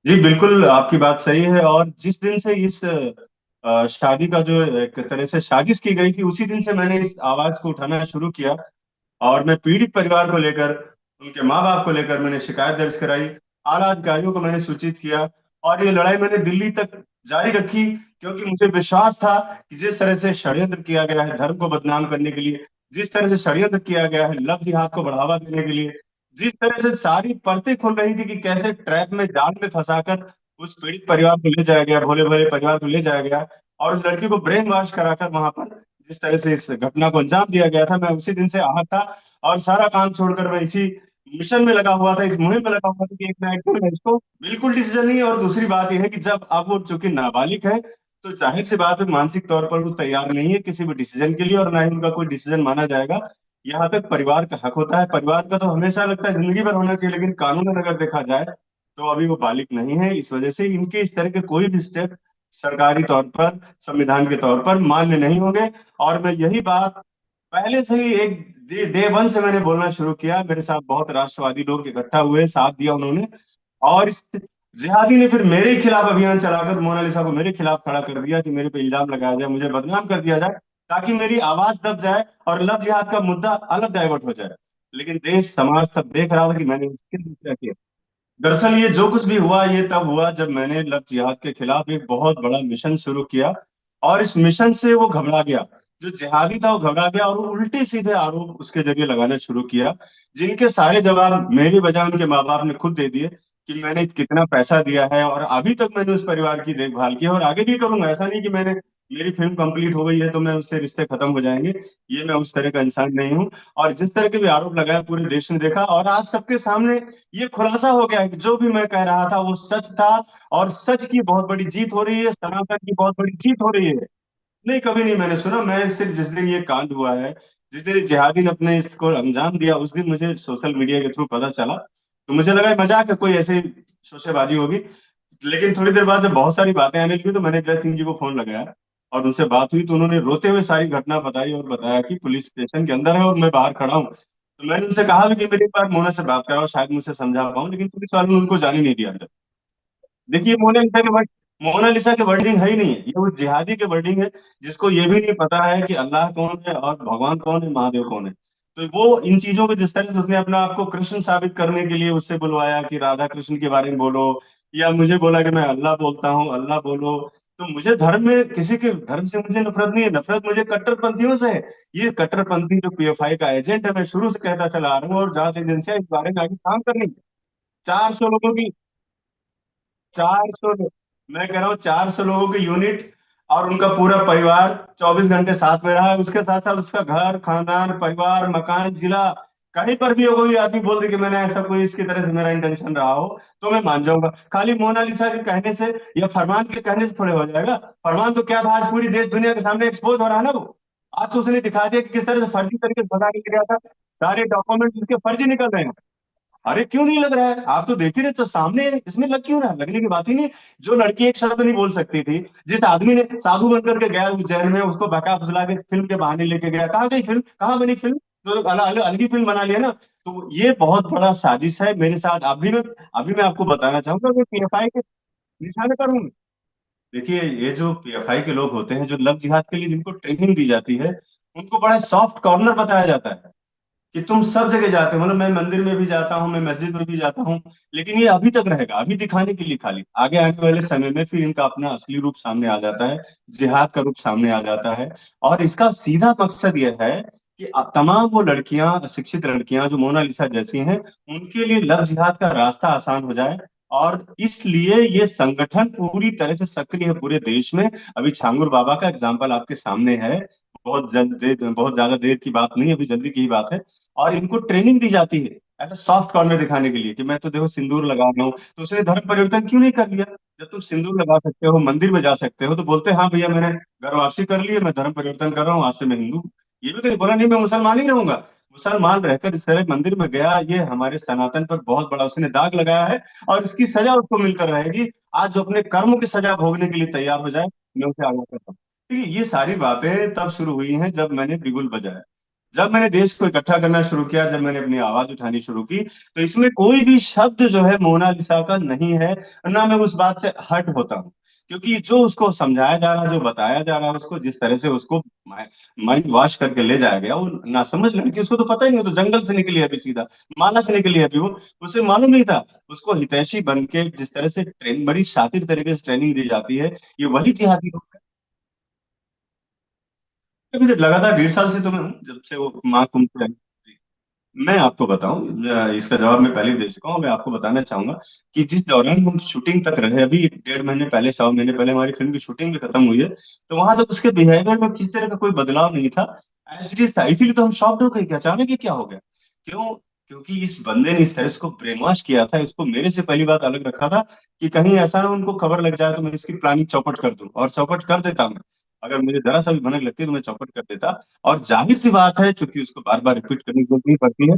जी बिल्कुल, आपकी बात सही है। और जिस दिन से इस शादी का जो एक तरह से साजिश की गई थी, उसी दिन से मैंने इस आवाज को उठाना शुरू किया। और मैं पीड़ित परिवार को लेकर, उनके माँ बाप को लेकर मैंने शिकायत दर्ज कराई। आला अधिकारियों को मैंने सूचित किया। और ये लड़ाई मैंने दिल्ली तक जारी रखी, क्योंकि मुझे विश्वास था कि जिस तरह से षड्यंत्र किया गया है धर्म को बदनाम करने के लिए, जिस तरह से षड्यंत्र किया गया है लव जिहाद को बढ़ावा देने के लिए, जिस तरह से सारी परतें खुल रही थी कि कैसे ट्रैप में, जाल में फंसाकर उस पीड़ित परिवार को ले जाया गया, भोले भोले परिवार को ले जाया गया, और उस लड़की को ब्रेन वॉश कराकर वहां पर जिस तरह से इस घटना को अंजाम दिया गया था, मैं उसी दिन से आहत था। और सारा काम छोड़कर मैं इसी मिशन में लगा हुआ था, इस मुहिम में लगा हुआ था कि एक ना एक दिन मैं इसको बिल्कुल डिसीजन नहीं है। और दूसरी बात यह है कि जब अब वो चूंकि नाबालिग है, तो जाहिर सी बात है मानसिक तौर पर वो तैयार नहीं है किसी भी डिसीजन के लिए, और ना ही उनका कोई डिसीजन माना जाएगा। यहाँ तक परिवार का हक होता है, परिवार का तो हमेशा लगता है जिंदगी भर होना चाहिए, लेकिन कानूनन अगर देखा जाए तो अभी वो बालिग नहीं है। इस वजह से इनके इस तरह के कोई भी स्टेप सरकारी तौर पर, संविधान के तौर पर मान्य नहीं होंगे। और मैं यही बात पहले से ही एक डे वन से मैंने बोलना शुरू किया। मेरे साथ बहुत राष्ट्रवादी लोग इकट्ठा हुए, साथ दिया उन्होंने। और इस जिहादी ने फिर मेरे ही खिलाफ अभियान चलाकर मोनालिसा को मेरे खिलाफ खड़ा कर दिया कि मेरे पे इल्जाम लगाया जाए, मुझे बदनाम कर दिया जाए, ताकि मेरी आवाज दब जाए और लव जिहाद का मुद्दा अलग डाइवर्ट हो जाए। लेकिन देश समाज सब देख रहा था कि मैंने इसके लिए क्या किया। दरअसल ये जो कुछ भी हुआ, ये तब हुआ जब मैंने लव जिहाद के खिलाफ एक बहुत बड़ा मिशन शुरू किया। और इस मिशन से वो घबरा गया, जो जिहादी था वो घबरा गया, और वो उल्टे सीधे आरोप उसके जरिए लगाना शुरू किया, जिनके सारे जवाब मेरी बजाय उनके माँ बाप ने खुद दे दिए। कि मैंने कितना पैसा दिया है, और अभी तक मैंने उस परिवार की देखभाल की है, और आगे भी करूंगा। ऐसा नहीं कि मैंने, मेरी फिल्म कंप्लीट हो गई है तो मैं उससे रिश्ते खत्म हो जाएंगे। ये मैं उस तरह का इंसान नहीं हूँ। और जिस तरह के भी आरोप लगाए पूरे देश ने देखा, और आज सबके सामने ये खुलासा हो गया है कि जो भी मैं कह रहा था वो सच था। और सच की बहुत बड़ी जीत हो रही है, सनातन की बहुत बड़ी जीत हो रही है। नहीं, कभी नहीं मैंने सुना। मैं सिर्फ जिस दिन ये कांड हुआ है, जिस दिन जिहादी ने अपने इसको अंजाम दिया, उस दिन मुझे सोशल मीडिया के थ्रू पता चला। तो मुझे लगा ये मजाक है, कोई ऐसे शोशेबाजी होगी। लेकिन थोड़ी देर बाद जब बहुत सारी बातें आने लगी, तो मैंने जय सिंह जी को फोन लगाया और उनसे बात हुई, तो उन्होंने रोते हुए सारी घटना बताई और बताया कि पुलिस स्टेशन के अंदर है और मैं बाहर खड़ा हूँ। तो मैंने उनसे कहा भी कि मेरी एक बार मोना से बात कराओ, शायद मुझसे समझा पाऊं, लेकिन पुलिस वालों ने उनको जाने नहीं दिया अंदर। देखिए, मोनालिसा के वर्डिंग है ही नहीं है, ये वो जिहादी के वर्डिंग है, जिसको ये भी नहीं पता है कि अल्लाह कौन है और भगवान कौन है, महादेव कौन है। तो वो इन चीजों को, जिस तरह से उसने अपना आपको कृष्ण साबित करने के लिए उससे बुलवाया कि राधा कृष्ण के बारे में बोलो, या मुझे बोला कि मैं अल्लाह बोलता हूँ, अल्लाह बोलो। तो मुझे धर्म में, किसी के धर्म से मुझे नफरत नहीं है, नफरत मुझे कट्टरपंथियों से है। ये कट्टरपंथी जो पीएफआई का एजेंट है, मैं शुरू से कहता चला आ रहा हूँ, और जांच एजेंसियां इस बारे में आगे काम कर रही है। 400 लोगों की, 400, मैं कह रहा हूँ 400 लोगों की यूनिट, और उनका पूरा परिवार 24 घंटे साथ में रहा है। उसके साथ साथ उसका घर, खानदान, परिवार, मकान, जिला, कहीं पर भी कोई आदमी बोल दे कि मैंने ऐसा, कोई इसकी तरह से मेरा इंटेंशन रहा हो, तो मैं मान जाऊंगा। खाली मोनालिसा के कहने से या फरमान के कहने से थोड़े हो जाएगा। फरमान तो क्या था, आज पूरी देश दुनिया के सामने एक्सपोज हो रहा है ना वो। आज तो उसने दिखा दिया कि किस तरह से फर्जी तरीके से भगा के गया था। सारे डॉक्यूमेंट उसके फर्जी निकल रहे हैं। अरे क्यों नहीं लग रहा है, आप तो देख ही रहे, तो सामने है, इसमें लग क्यों रहा है? लगने की बात ही नहीं। जो लड़की एक शब्द नहीं बोल सकती थी, जिस आदमी ने साधु बनकर के गया उज्जैन में, उसको बहका फुसला के फिल्म के बहाने लेके गया, कहाँ गई फिल्म, कहाँ बनी फिल्म? तो अलग ही फिल्म बना लिया ना। तो ये बहुत बड़ा साजिश है मेरे साथ। अभी मैं आपको बताना चाहूंगा कि पीएफआई के निशाने पर हूँ। देखिए, ये जो पीएफआई के लोग होते हैं, जो लव जिहाद के लिए जिनको ट्रेनिंग दी जाती है, उनको बड़ा सॉफ्ट कॉर्नर बताया जाता है कि तुम सब जगह जाते हो। मतलब मैं मंदिर में भी जाता हूँ, मैं मस्जिद में भी जाता हूँ, लेकिन ये अभी तक रहेगा, अभी दिखाने के लिए खाली। आगे आने वाले समय में फिर इनका अपना असली रूप सामने आ जाता है, जिहाद का रूप सामने आ जाता है। और इसका सीधा मकसद यह है कि तमाम वो लड़कियां, शिक्षित लड़कियां जो मोनालिसा जैसी हैं, उनके लिए लव जिहाद का रास्ता आसान हो जाए। और इसलिए ये संगठन पूरी तरह से सक्रिय है पूरे देश में। अभी छांगुर बाबा का एग्जाम्पल आपके सामने है। बहुत ज्यादा देर की बात नहीं, अभी जल्दी की ही बात है। और इनको ट्रेनिंग दी जाती है ऐसा सॉफ्ट कॉर्नर दिखाने के लिए कि मैं तो देखो सिंदूर लगा रहा हूँ। तो उसने धर्म परिवर्तन क्यों नहीं कर लिया? जब तुम सिंदूर लगा सकते हो, मंदिर में जा सकते हो, तो बोलते हैं हाँ भैया मैंने घर वापसी कर ली है, मैं धर्म परिवर्तन कर रहा हूँ, आज से मैं हिंदू हूँ। ये भी तो नहीं बोला नहीं मैं मुसलमान ही रहूंगा। मुसलमान रहकर इस तरह मंदिर में गया, ये हमारे सनातन पर बहुत बड़ा उसने दाग लगाया है। और इसकी सजा उसको मिलकर रहेगी। आज जो अपने कर्मों की सजा भोगने के लिए तैयार हो जाए, मैं उसे आगे करता हूँ। देखिए, ये सारी बातें तब शुरू हुई हैं जब मैंने बिगुल बजाया। जब मैंने देश को इकट्ठा करना शुरू किया, जब मैंने अपनी आवाज उठानी शुरू की, तो इसमें कोई भी शब्द जो है मोनालिसा का नहीं है, ना मैं उस बात से हट होता हूँ। क्योंकि जो उसको समझाया जा रहा है, जो बताया जा रहा है, उसको जिस तरह से उसको माइंड वॉश करके ले जाया गया, वो ना समझ लड़की, उसको तो पता ही नहीं, वो तो जंगल से निकली है अभी, सीधा माला से निकली है अभी वो, उसे मालूम नहीं था। उसको हितैषी बन के जिस तरह से ट्रेन, बड़ी शातिर तरीके से ट्रेनिंग दी जाती है, ये वही जिहादी लोग हैं। अभी तो लगातार 1.5 साल से तो मैं हूँ, जब से वो माँ कुंभ से आई। मैं आपको बताऊं, इसका जवाब मैं पहले भी दे चुका हूं, मैं आपको बताना चाहूंगा कि जिस दौरान हम शूटिंग तक रहे, अभी 1.5 महीने पहले, 100 महीने पहले हमारी फिल्म की शूटिंग भी खत्म हुई है, तो वहां तक उसके बिहेवियर में किसी तरह का कोई बदलाव नहीं था। एज इट इज था, इसीलिए तो हम शॉक्ड हो गए कि अचानक ये क्या हो गया। क्यों? क्योंकि इस बंदे ने इस तरह इसको ब्रेन वॉश किया था, इसको मेरे से पहली बात अलग रखा था कि कहीं ऐसा ना उनको खबर लग जाए तो मैं इसकी प्लानिंग चौपट कर दूं, और चौपट कर देता मैं। अगर मुझे जरा सा भी भनक लगती तो मैं चौपट कर देता। और जाहिर सी बात है, चूंकि उसको बार बार रिपीट करने की जरूरत नहीं पड़ती है।